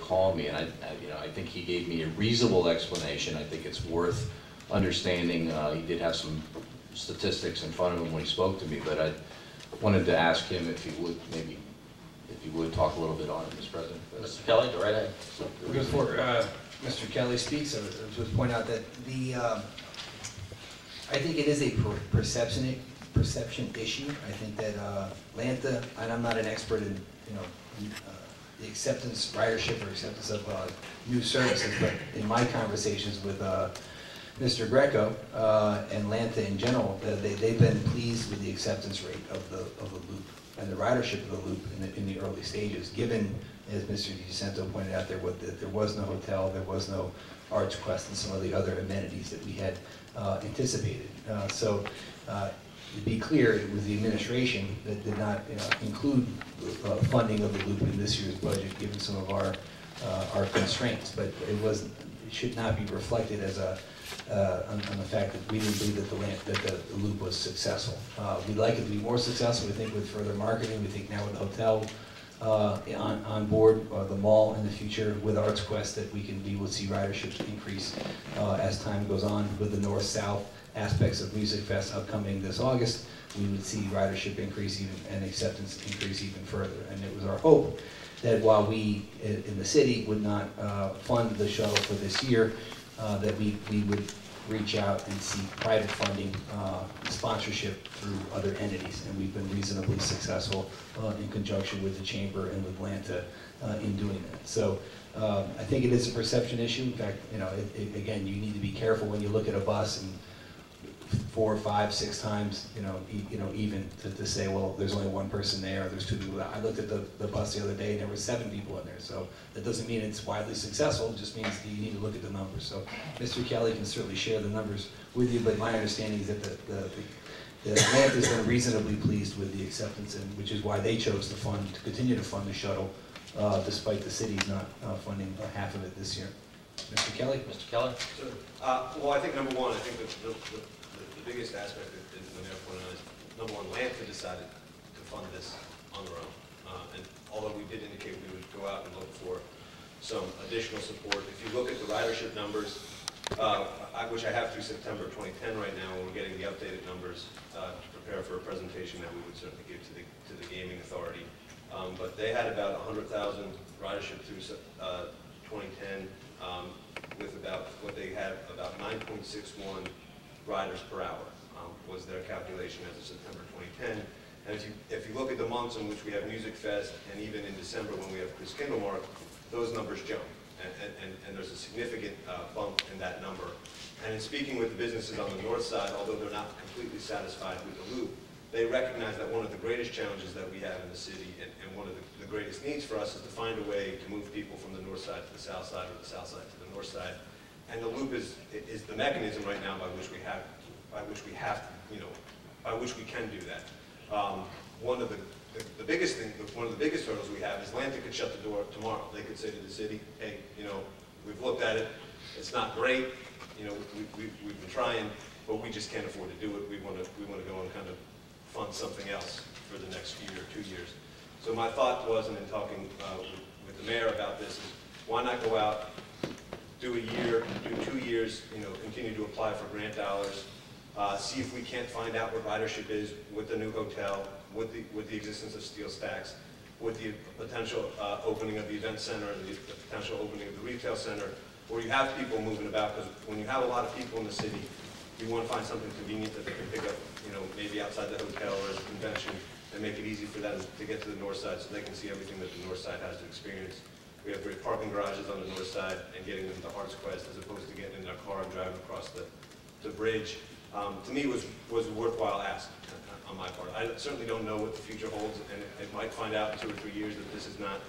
call me, and I think he gave me a reasonable explanation. I think it's worth understanding. He did have some statistics in front of him when he spoke to me, but I wanted to ask him if he would talk a little bit on it, Mr. President. Mr. Kelly, go right ahead. Before Mr. Kelly speaks, I would just point out that I think it is a perception issue. I think that Lanta, and I'm not an expert in the acceptance, ridership, or acceptance of new services, but in my conversations with Mr. Greco and Lanta in general, they've been pleased with the acceptance rate of the loop and the ridership of the loop in the early stages, given, as Mr. DiCento pointed out, there was no hotel, there was no Arts Quest, and some of the other amenities that we had anticipated. To be clear, it was the administration that did not include funding of the loop in this year's budget, given some of our constraints. But it should not be reflected as on the fact that we didn't believe that the loop was successful. We'd like it to be more successful. We think with further marketing. We think now with the hotel on board, the mall in the future, with Arts Quest, that we will see ridership increase as time goes on. With the north-south aspects of Music Fest upcoming this August, we would see ridership increase and acceptance increase even further. And it was our hope that while we in the city would not fund the shuttle for this year, that we would reach out and seek private funding, sponsorship through other entities, and we've been reasonably successful in conjunction with the Chamber and with Lanta in doing that. So I think it is a perception issue. In fact, again, you need to be careful when you look at a bus and 4, 5, 6 times, even to say, well, there's only one person there, or there's 2 people. I looked at the bus the other day, and there were 7 people in there. So that doesn't mean it's widely successful. It just means that you need to look at the numbers. So Mr. Kelly can certainly share the numbers with you, but my understanding is that the Lanta has been reasonably pleased with the acceptance, and which is why they chose to continue to fund the shuttle, despite the city's not funding half of it this year. Mr. Kelly? Mr. Kelly? Sure. Well, I think number one, I think the biggest aspect that the mayor pointed out is, number one, Lanta decided to fund this on their own. And although we did indicate we would go out and look for some additional support, if you look at the ridership numbers, which I have through September 2010 right now, and we're getting the updated numbers to prepare for a presentation that we would certainly give to the gaming authority. But they had about 100,000 ridership through 2010, with about what they had about 9.61 riders per hour was their calculation as of September 2010. And if you look at the months in which we have Music Fest, and even in December when we have Chris Kindlemark, those numbers jump. And there's a significant bump in that number. And in speaking with the businesses on the north side, although they're not completely satisfied with the loop, they recognize that one of the greatest challenges that we have in the city, and one of the greatest needs for us, is to find a way to move people from the north side to the south side, or the south side to the north side. And the loop is the mechanism right now by which we can do that. One of the biggest hurdles we have is Lanta could shut the door tomorrow. They could say to the city, hey, we've looked at it, it's not great, we've been trying, but we just can't afford to do it. We want to go and kind of fund something else for the next year or 2 years. So my thought was, and in talking with the mayor about this, is why not go out, do a year, do 2 years, continue to apply for grant dollars, see if we can't find out what ridership is with the new hotel, with the existence of steel stacks, with the potential opening of the event center and the potential opening of the retail center, where you have people moving about, because when you have a lot of people in the city, you want to find something convenient that they can pick up, maybe outside the hotel or as a convention, and make it easy for them to get to the north side so they can see everything that the north side has to experience. We have great parking garages on the north side, and getting them to Arts Quest as opposed to getting in their car and driving across the bridge, to me was a worthwhile ask on my part. I certainly don't know what the future holds, and it might find out in 2 or 3 years that this is not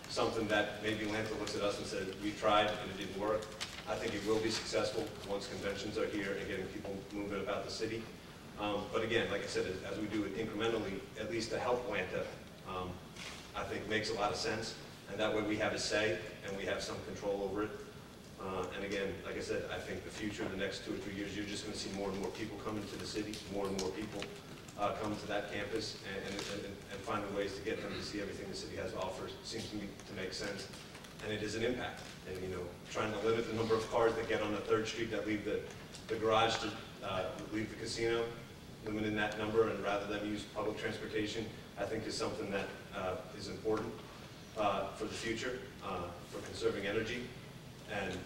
something that maybe Lanta looks at us and says, we tried and it didn't work. I think it will be successful once conventions are here and getting people moving about the city. But again, like I said, as we do it incrementally, at least to help Lanta, I think makes a lot of sense. And that way we have a say and we have some control over it. And again, like I said, I think the future, the next 2 or 3 years, you're just going to see more and more people coming to the city, more and more people come to that campus, and finding ways to get them to see everything the city has to offer seems to me to make sense. and it is an impact. And, you know, trying to limit the number of cars that get on the 3rd Street that leave the garage to leave the casino, limiting that number, and rather than use public transportation, I think is something that is important for the future, for conserving energy. And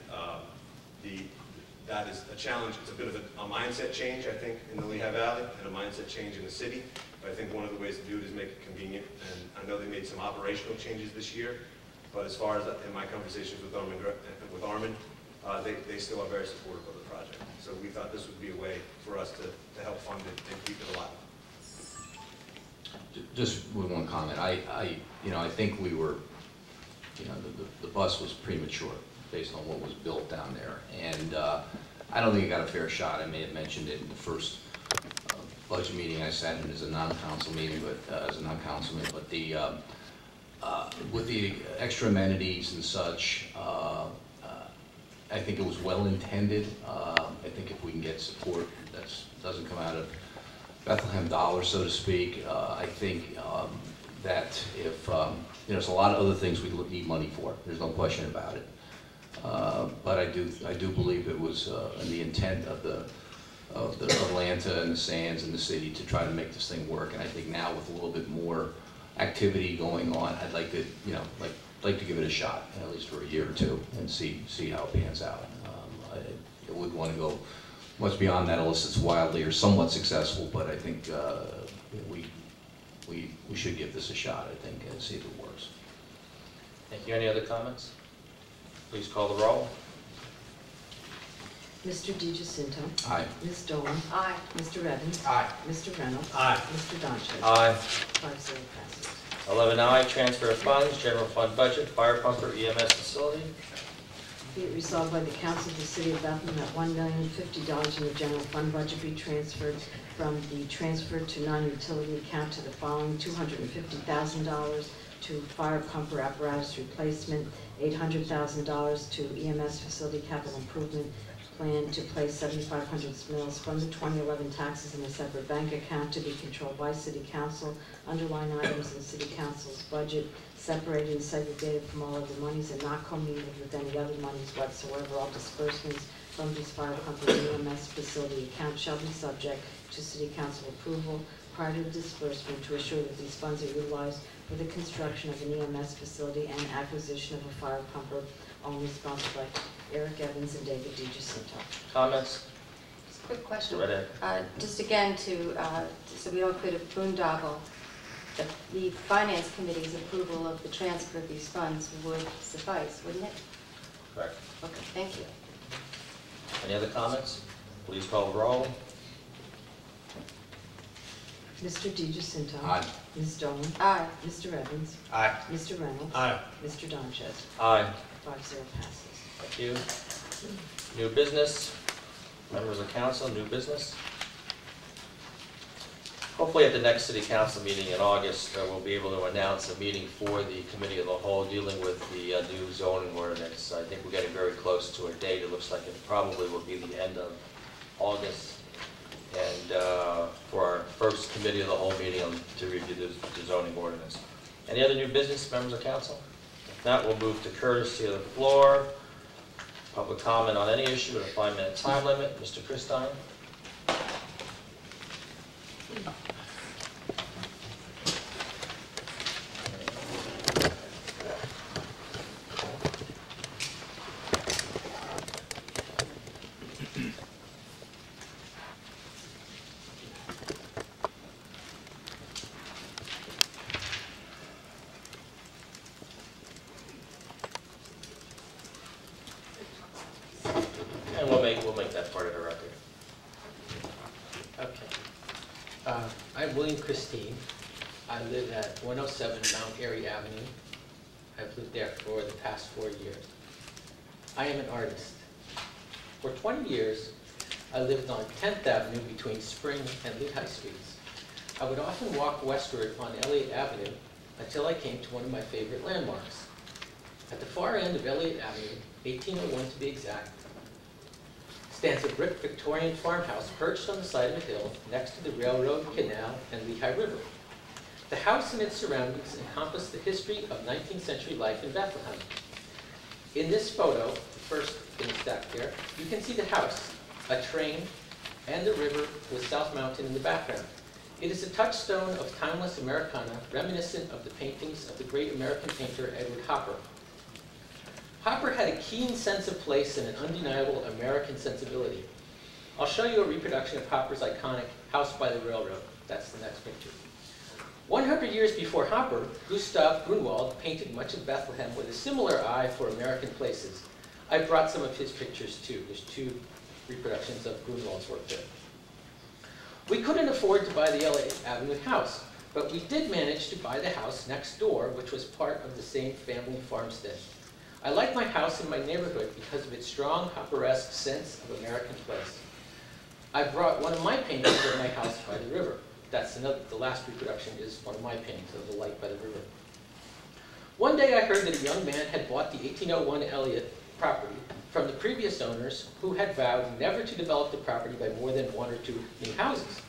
that is a challenge. It's a bit of a mindset change, I think, in the Lehigh Valley, and a mindset change in the city. But I think one of the ways to do it is make it convenient. And I know they made some operational changes this year, but as far as in my conversations with Armin, they still are very supportive of the project. So we thought this would be a way for us to help fund it and keep it alive. Just with one comment, I think we were, the bus was premature based on what was built down there, and I don't think it got a fair shot. I may have mentioned it in the first budget meeting I sat in as a non-council meeting, but with the extra amenities and such, I think it was well intended. I think if we can get support that doesn't come out of Bethlehem dollars, so to speak, I think that if there's a lot of other things we need money for. There's no question about it. But I do believe it was in the intent of the Atlanta and the Sands and the city to try to make this thing work. And I think now with a little bit more activity going on, I'd like to like to give it a shot, at least for a year or two, and see how it pans out. I wouldn't want to go much beyond that unless it's wildly or somewhat successful. But I think we should give this a shot, I think, and see if it works. Thank you. Any other comments? Please call the roll. Mr. DiGiacinto. Aye. Ms. Dolan. Aye. Mr. Evans. Aye. Mr. Reynolds. Aye. Mr. Donchev. Aye. 5-0 passes. 11I, transfer of funds, general fund budget, fire pumper EMS facility. Be it resolved by the Council of the City of Bethlehem that $1,050 in the general fund budget be transferred from the transfer to non-utility account to the following: $250,000 to fire pumper apparatus replacement, $800,000 to EMS facility capital improvement plan to place 7,500 mills from the 2011 taxes in a separate bank account to be controlled by City Council. Underline items in City Council's budget separated and segregated from all other monies and not commingled with any other monies whatsoever. All disbursements from this fire pumper EMS facility account shall be subject to City Council approval prior to disbursement to assure that these funds are utilized for the construction of an EMS facility and acquisition of a fire pumper, only sponsored by Eric Evans and David DiGiacinto. Comments? Just a quick question. Right ahead. Just again so we don't create a boondoggle, the Finance Committee's approval of the transfer of these funds would suffice, wouldn't it? Correct. Okay, thank you. Any other comments? Please call the roll. Mr. DiGiacinto. Aye. Ms. Dolan. Aye. Mr. Evans. Aye. Mr. Reynolds. Aye. Mr. Donchev. Aye. 5-0 passes. Thank you. New business. Members of council, new business. Hopefully at the next city council meeting in August, we'll be able to announce a meeting for the committee of the whole dealing with the new zoning ordinance. I think we're getting very close to a date. It looks like it probably will be the end of August. And for our first committee of the whole meeting to review the zoning ordinance. Any other new business, members of council? If not, we'll move to courtesy of the floor. Public comment on any issue with a 5-minute time limit. Mr. Christine. And we'll make that part of the record. Okay. I'm William Christine. I live at 107 Mount Airy Avenue. I've lived there for the past 4 years. I am an artist. For 20 years, I lived on 10th Avenue between Spring and Lehigh Streets. I would often walk westward on Elliott Avenue until I came to one of my favorite landmarks. At the far end of Elliott Avenue, 1801 to be exact, stands a brick Victorian farmhouse perched on the side of a hill next to the railroad, canal, and Lehigh River. The house and its surroundings encompass the history of 19th century life in Bethlehem. In this photo, the first in the stack there, you can see the house, a train, and the river with South Mountain in the background. It is a touchstone of timeless Americana, reminiscent of the paintings of the great American painter Edward Hopper. Hopper had a keen sense of place and an undeniable American sensibility. I'll show you a reproduction of Hopper's iconic House by the Railroad. That's the next picture. 100 years before Hopper, Gustav Grunwald painted much of Bethlehem with a similar eye for American places. I brought some of his pictures too. There's 2 reproductions of Grunwald's work there. We couldn't afford to buy the LA Avenue house, but we did manage to buy the house next door, which was part of the same family farmstead. I like my house in my neighborhood because of its strong Hopperesque sense of American place. I brought one of my paintings of my house by the river. That's another, the last reproduction is one of my paintings of the light by the river. One day I heard that a young man had bought the 1801 Elliott property from the previous owners who had vowed never to develop the property by more than 1 or 2 new houses.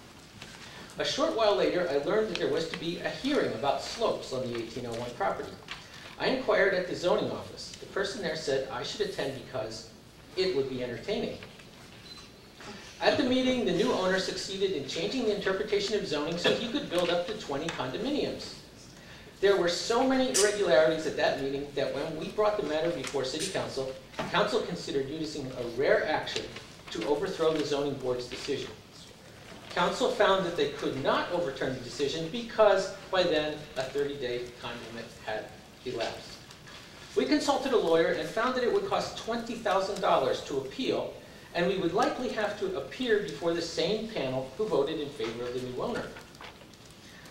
A short while later, I learned that there was to be a hearing about slopes on the 1801 property. I inquired at the zoning office. The person there said I should attend because it would be entertaining. At the meeting, the new owner succeeded in changing the interpretation of zoning so he could build up to 20 condominiums. There were so many irregularities at that meeting that when we brought the matter before City Council, Council considered using a rare action to overthrow the zoning board's decision. Council found that they could not overturn the decision because by then a 30-day time limit had elapsed. We consulted a lawyer and found that it would cost $20,000 to appeal, and we would likely have to appear before the same panel who voted in favor of the new owner.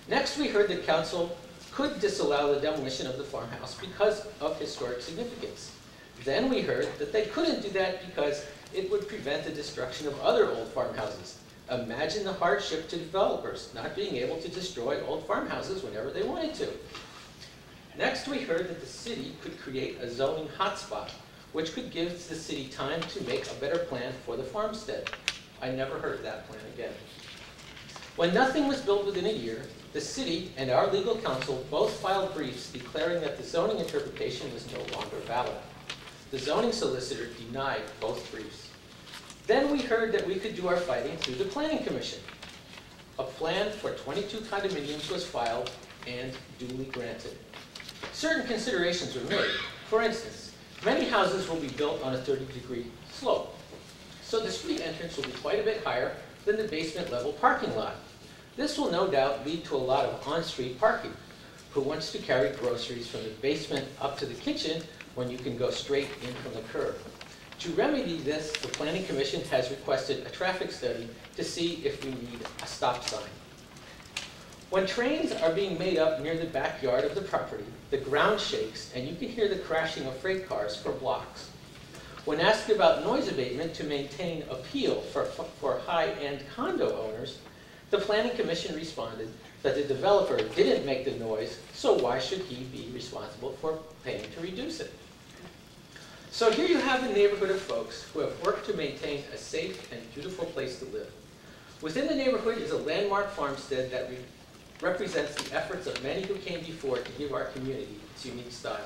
Next, we heard that Council could disallow the demolition of the farmhouse because of historic significance. Then we heard that they couldn't do that because it would prevent the destruction of other old farmhouses. Imagine the hardship to developers not being able to destroy old farmhouses whenever they wanted to. Next, we heard that the city could create a zoning hotspot, which could give the city time to make a better plan for the farmstead. I never heard of that plan again. When nothing was built within a year, the city and our legal counsel both filed briefs declaring that the zoning interpretation was no longer valid. The zoning solicitor denied both briefs. Then we heard that we could do our fighting through the Planning Commission. A plan for 22 condominiums was filed and duly granted. Certain considerations were made. For instance, many houses will be built on a 30-degree slope, so the street entrance will be quite a bit higher than the basement level parking lot. This will no doubt lead to a lot of on-street parking. Who wants to carry groceries from the basement up to the kitchen when you can go straight in from the curb? To remedy this, the Planning Commission has requested a traffic study to see if we need a stop sign. When trains are being made up near the backyard of the property, the ground shakes and you can hear the crashing of freight cars for blocks. When asked about noise abatement to maintain appeal for high-end condo owners, the Planning Commission responded that the developer didn't make the noise, so why should he be responsible for paying to reduce it? So here you have a neighborhood of folks who have worked to maintain a safe and beautiful place to live. Within the neighborhood is a landmark farmstead that represents the efforts of many who came before to give our community its unique style.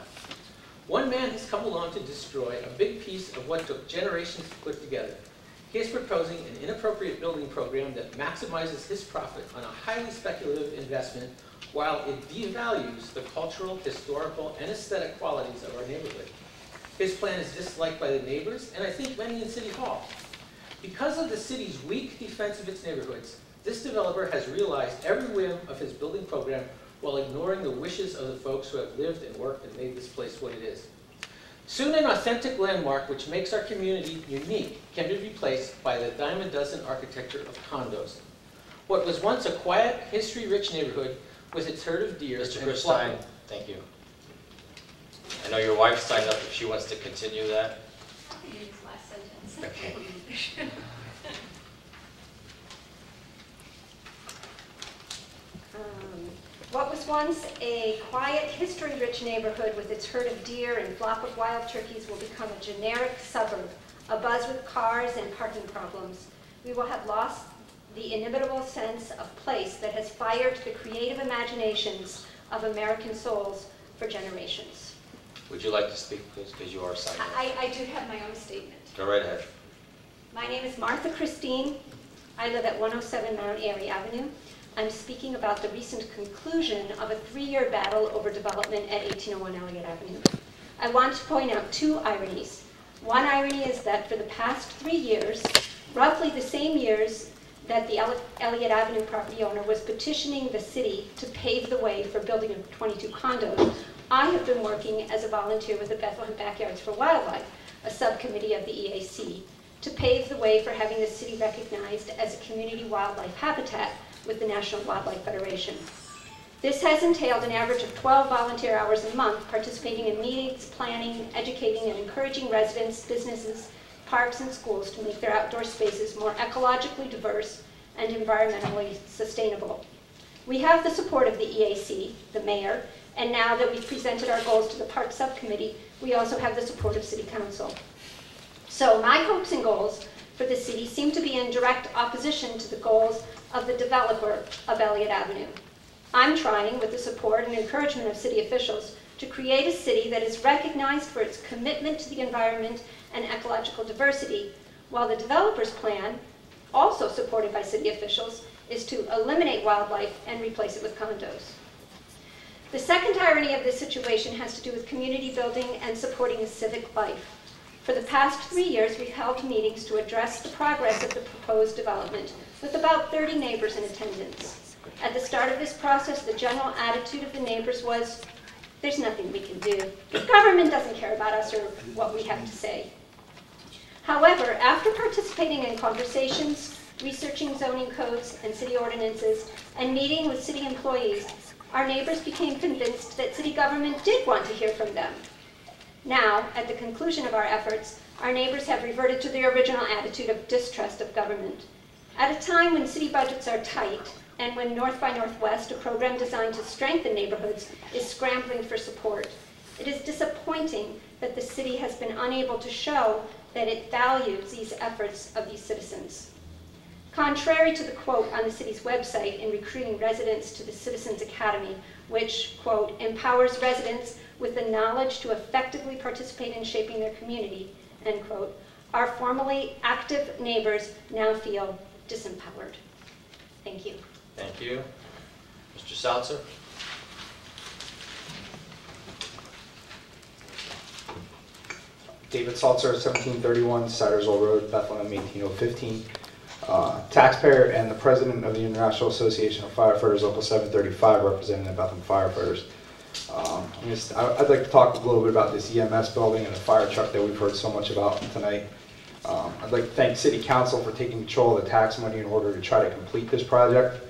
One man has come along to destroy a big piece of what took generations to put together. He is proposing an inappropriate building program that maximizes his profit on a highly speculative investment while it devalues the cultural, historical, and aesthetic qualities of our neighborhood. His plan is disliked by the neighbors, and I think many in City Hall. Because of the city's weak defense of its neighborhoods, this developer has realized every whim of his building program while ignoring the wishes of the folks who have lived and worked and made this place what it is. Soon an authentic landmark which makes our community unique can be replaced by the dime a dozen architecture of condos. What was once a quiet, history-rich neighborhood with its herd of deer Mr. and Christine, thank you. I know your wife signed up if she wants to continue that. Last sentence. Okay. What was once a quiet, history-rich neighborhood with its herd of deer and flock of wild turkeys will become a generic suburb, abuzz with cars and parking problems. We will have lost the inimitable sense of place that has fired the creative imaginations of American souls for generations. Would you like to speak, please, because you are signing up? I do have my own statement. Go right ahead. My name is Martha Christine. I live at 107 Mount Airy Avenue. I'm speaking about the recent conclusion of a 3-year battle over development at 1801 Elliott Avenue. I want to point out 2 ironies. One irony is that for the past 3 years, roughly the same years that the Elliott Avenue property owner was petitioning the city to pave the way for building of 22 condos, I have been working as a volunteer with the Bethlehem Backyards for Wildlife, a subcommittee of the EAC, to pave the way for having the city recognized as a community wildlife habitat with the National Wildlife Federation. This has entailed an average of 12 volunteer hours a month participating in meetings, planning, educating, and encouraging residents, businesses, parks, and schools to make their outdoor spaces more ecologically diverse and environmentally sustainable. We have the support of the EAC, the mayor, and now that we've presented our goals to the Park Subcommittee, we also have the support of City Council. So my hopes and goals for the city seem to be in direct opposition to the goals of the developer of Elliott Avenue. I'm trying, with the support and encouragement of city officials, to create a city that is recognized for its commitment to the environment and ecological diversity, while the developer's plan, also supported by city officials, is to eliminate wildlife and replace it with condos. The second irony of this situation has to do with community building and supporting a civic life. For the past 3 years, we've held meetings to address the progress of the proposed development, with about 30 neighbors in attendance. At the start of this process, the general attitude of the neighbors was, there's nothing we can do. The government doesn't care about us or what we have to say. However, after participating in conversations, researching zoning codes and city ordinances, and meeting with city employees, our neighbors became convinced that city government did want to hear from them. Now, at the conclusion of our efforts, our neighbors have reverted to their original attitude of distrust of government. At a time when city budgets are tight, and when North by Northwest, a program designed to strengthen neighborhoods, is scrambling for support, it is disappointing that the city has been unable to show that it values these efforts of these citizens. Contrary to the quote on the city's website in recruiting residents to the Citizens Academy, which, quote, empowers residents with the knowledge to effectively participate in shaping their community, end quote, our formerly active neighbors now feel disempowered. Thank you. Thank you. Mr. Salzer? David Salzer, 1731 Sidersville Road, Bethlehem, 18015. Taxpayer and the president of the International Association of Firefighters, Local 735, representing the Bethlehem firefighters. I'd like to talk a little bit about this EMS building and the fire truck that we've heard so much about tonight. I'd like to thank City Council for taking control of the tax money in order to try to complete this project.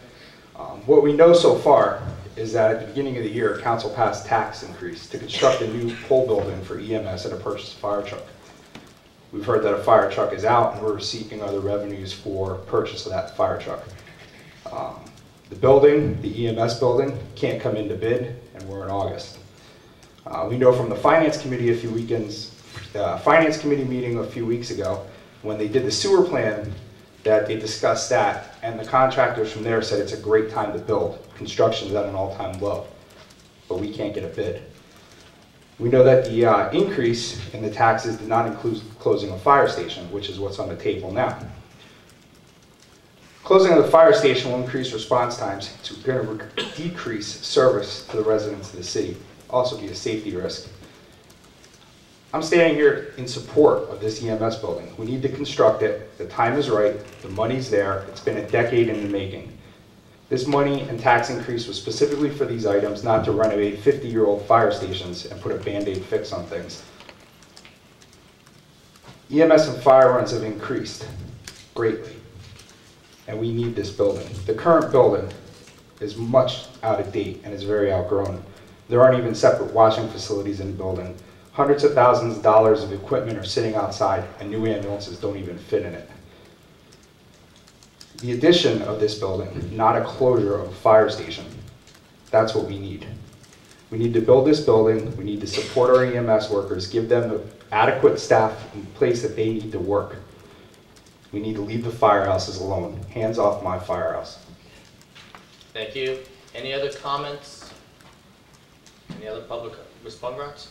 What we know so far is that at the beginning of the year, Council passed tax increase to construct a new pole building for EMS and to purchase a fire truck. We've heard that a fire truck is out and we're seeking other revenues for purchase of that fire truck. The building, the EMS building, can't come into bid, and we're in August. We know from the Finance Committee Finance Committee meeting a few weeks ago, when they did the sewer plan, that they discussed that, and the contractors from there said it's a great time to build. Construction's at an all-time low, but we can't get a bid. We know that the increase in the taxes did not include closing a fire station, which is what's on the table now. Closing of the fire station will increase response times. It's going to decrease service to the residents of the city. Also be a safety risk. I'm standing here in support of this EMS building. We need to construct it. The time is right. The money's there. It's been a decade in the making. This money and tax increase was specifically for these items, not to renovate 50-year-old fire stations and put a Band-Aid fix on things. EMS and fire runs have increased greatly, and we need this building. The current building is much out of date and is very outgrown. There aren't even separate washing facilities in the building. Hundreds of thousands of dollars of equipment are sitting outside, and new ambulances don't even fit in it. The addition of this building, not a closure of a fire station, that's what we need. We need to build this building, we need to support our EMS workers, give them the adequate staff in place that they need to work. We need to leave the firehouses alone. Hands off my firehouse. Thank you. Any other comments? Any other public response?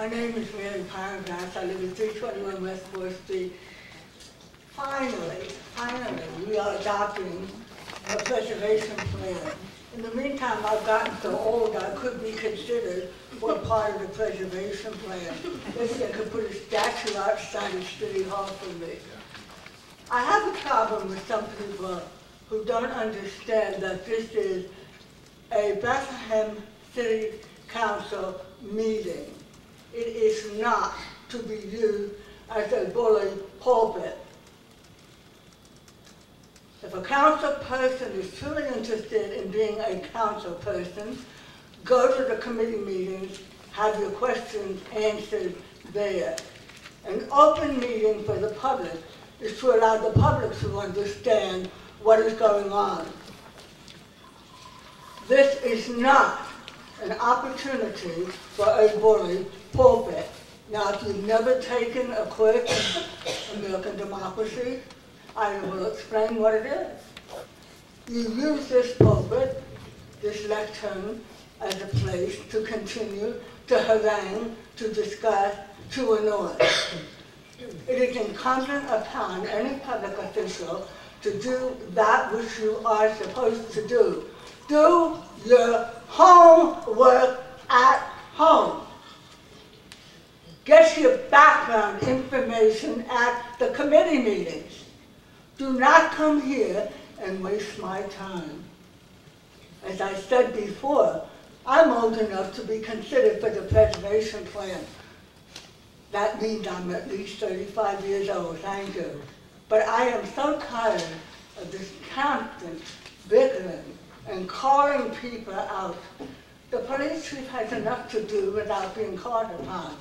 My name is Mary Prendergast. I live at 321 West 4th Street. Finally, we are adopting a preservation plan. In the meantime, I've gotten so old I could be considered for part of the preservation plan. Maybe they could put a statue outside of City Hall for me. I have a problem with some people who don't understand that this is a Bethlehem City Council meeting. It is not to be used as a bully pulpit. If a council person is truly interested in being a council person, go to the committee meetings, have your questions answered there. An open meeting for the public is to allow the public to understand what is going on. This is not an opportunity for a bully pulpit. Now, if you've never taken a course in American democracy, I will explain what it is. You use this pulpit, this lectern, as a place to continue to harangue, to discuss, to annoy. It is incumbent upon any public official to do that which you are supposed to do. Do your homework at home. Get your background information at the committee meetings. Do not come here and waste my time. As I said before, I'm old enough to be considered for the preservation plan. That means I'm at least 35 years old, thank you. But I am so tired of this constant bickering and calling people out. The police chief has enough to do without being called upon.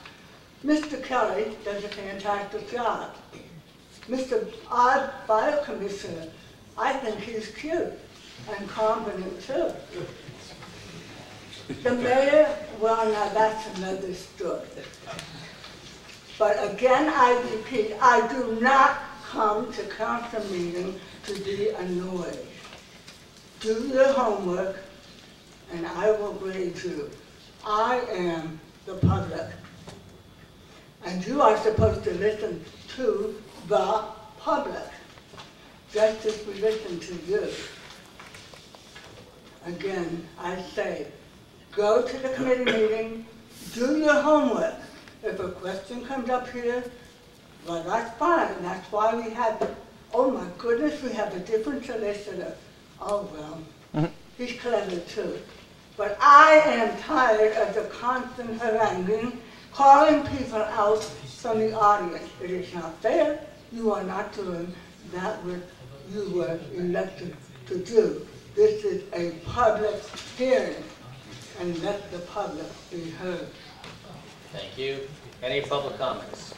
Mr. Kelly does a fantastic job. Mr. Odd Fire Commissioner, I think he's cute and competent too. The mayor, well, now that's another story. But again, I repeat, I do not come to council meeting to be annoyed. Do your homework, and I will grade you. I am the public. And you are supposed to listen to the public, just as we listen to you. Again, I say, go to the committee meeting, do your homework. If a question comes up here, well, that's fine. That's why we have, oh my goodness, we have a different solicitor. Oh, well, he's clever too. But I am tired of the constant haranguing, calling people out from the audience. It is not fair. You are not doing that which you were elected to do. This is a public hearing, and let the public be heard. Thank you. Any public comments?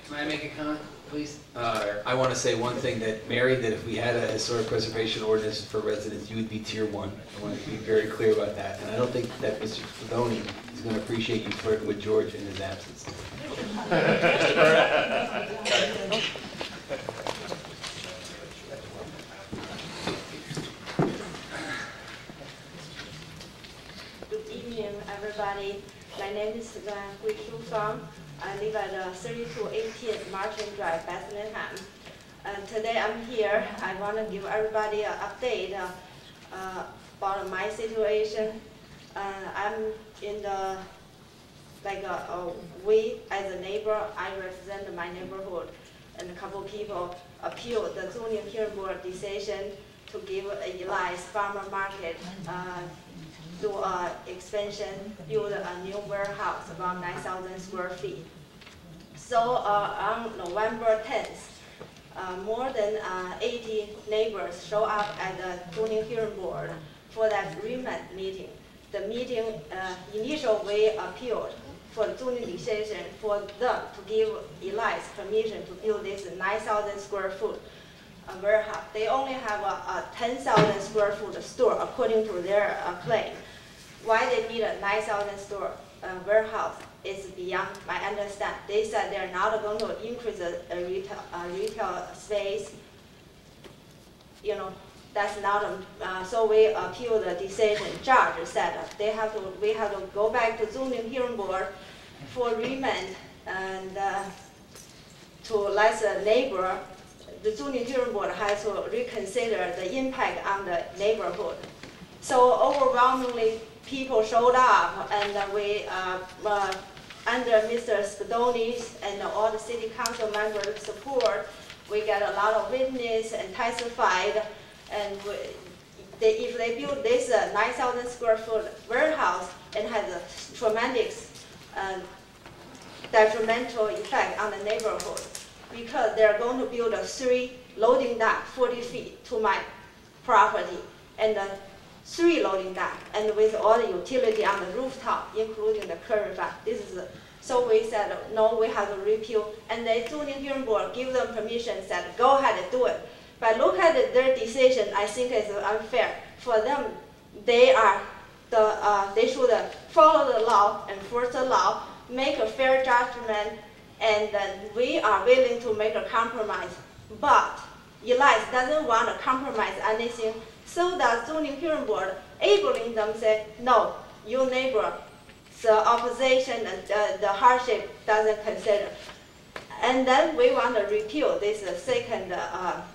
Can I make a comment, please? I want to say one thing, that Mary, that if we had a historic preservation ordinance for residents, you would be tier 1. I want to be very clear about that. And I don't think that Mr. Fedoni is going to appreciate you flirting with George in his absence. Good evening, everybody. My name is Gui Qiu Fang. I live at 3218 Martin Drive, Bethlehem. And today I'm here. I want to give everybody an update about my situation. I'm in the, we as a neighbor, I represent my neighborhood, and a couple people appealed the zoning hearing board decision to give Eli's farmer market do expansion, build a new warehouse around 9,000 square feet. So on November 10th, more than 80 neighbors show up at the zoning hearing board for that remand meeting. The meeting initially appealed for the zoning decision for them to give Eli's permission to build this 9,000 square foot warehouse. They only have a 10,000 square foot store according to their claim. Why they need a 9,000 store warehouse is beyond my understanding. They said they're not going to increase the retail space. You know, that's not, so we appeal the decision. Judge said we have to go back to zoning hearing board for remand and to let the neighbor, the zoning hearing board has to reconsider the impact on the neighborhood. So overwhelmingly, people showed up, and we, under Mr. Spadoni's and all the city council members' support, we got a lot of witness and testified, and if they build this 9,000 square foot warehouse, it has a tremendous detrimental effect on the neighborhood, because they're going to build a 3 loading dock 40 feet to my property, and 3 loading dock, and with all the utility on the rooftop, including the current fact. This is so we said no, we have to repeal, and the zoning hearing board give them permission, said go ahead and do it. But look at their decision. I think it's unfair for them. They are they should follow the law, enforce the law, make a fair judgment, and we are willing to make a compromise. But Elias doesn't want to compromise anything, so the zoning hearing board enabling them say, no, your neighbor, the opposition and the hardship doesn't consider. And then we want to repeal this second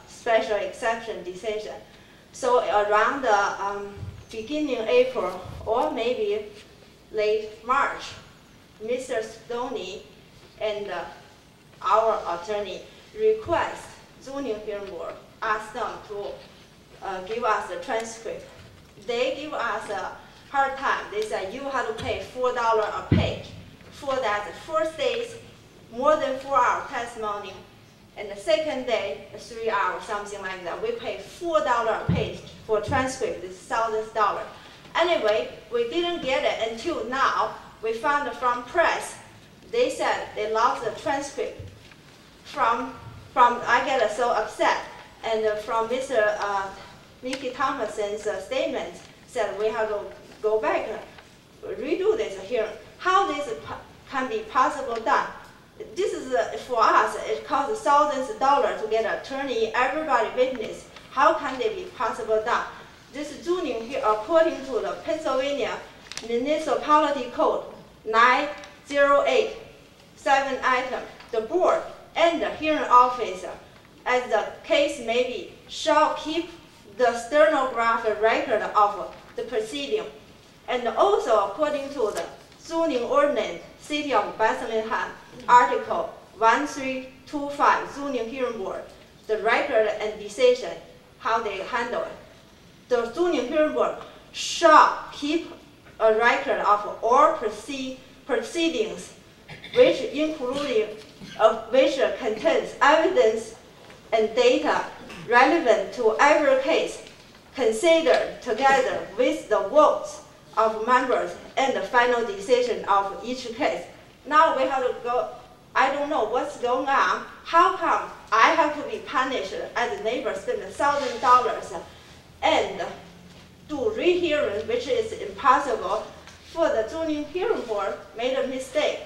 special exception decision. So around the beginning April or maybe late March, Mr. Stoney and our attorney request zoning hearing board, ask them to give us a transcript. They give us a hard time. They said you have to pay $4 a page for that first day's more than 4-hour testimony, and the second day 3 hours, something like that. We pay $4 a page for transcript. It's thousands of dollars. Anyway, we didn't get it until now. We found from press. They said they lost the transcript from I get so upset, and from Mr. Mickey Thomason's statement said we have to go back, redo this hearing. How this can be possible done? This is for us. It costs thousands of dollars to get an attorney, everybody witness. How can they be possible done? This zoning here, according to the Pennsylvania Municipality Code 908, 7 item, the board and the hearing officer, as the case may be, shall keep the stenographic record of the proceeding. And also, according to the zoning ordinance, City of Bethlehem, Article 1325, zoning hearing board, the record and decision, how they handle it. The zoning hearing board shall keep a record of all proceedings, which contains evidence and data relevant to every case, considered together with the votes of members and the final decision of each case. Now we have to go, I don't know what's going on. How come I have to be punished as a neighbor spend $1,000 and do rehearing, which is impossible? For the zoning hearing board made a mistake.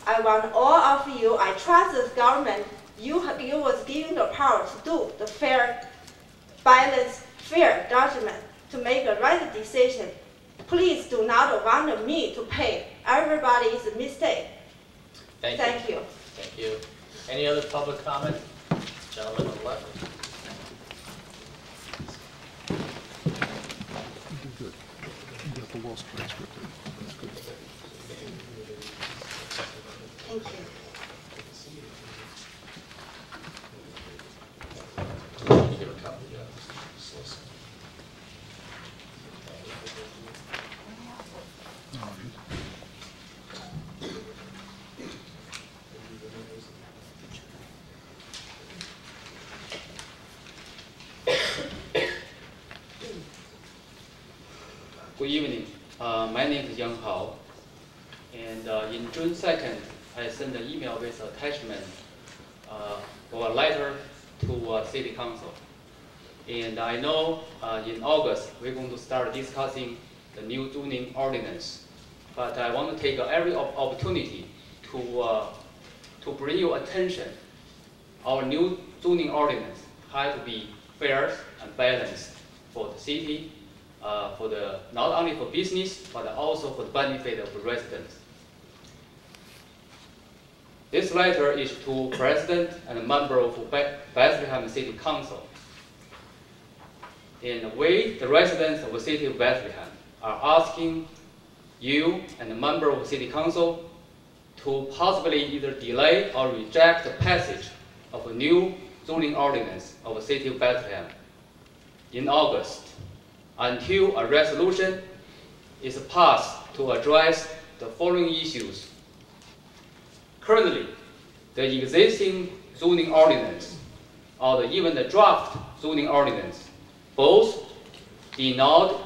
I want all of you, I trust the government, you was given the power to do the fair, balanced, fair judgment to make a right decision. Please do not want me to pay everybody's mistake. Thank you. Thank you. Any other public comment? Gentleman on the left. Good. You got the lost transcript. That's good. Thank you. Can you give a copy of the solicitor? Good evening. My name is Yang Hao, and in June 2nd, I sent an email with attachment or a letter to City Council. And I know in August, we're going to start discussing the new zoning ordinance. But I want to take every opportunity to bring your attention. Our new zoning ordinance has to be fair and balanced for the city, not only for business, but also for the benefit of the residents. This letter is to President and member of Bethlehem City Council. And we, the residents of the city of Bethlehem, are asking you and the member of the City Council to possibly either delay or reject the passage of a new zoning ordinance of the city of Bethlehem in August until a resolution is passed to address the following issues. Currently, the existing zoning ordinance or even the draft zoning ordinance both did not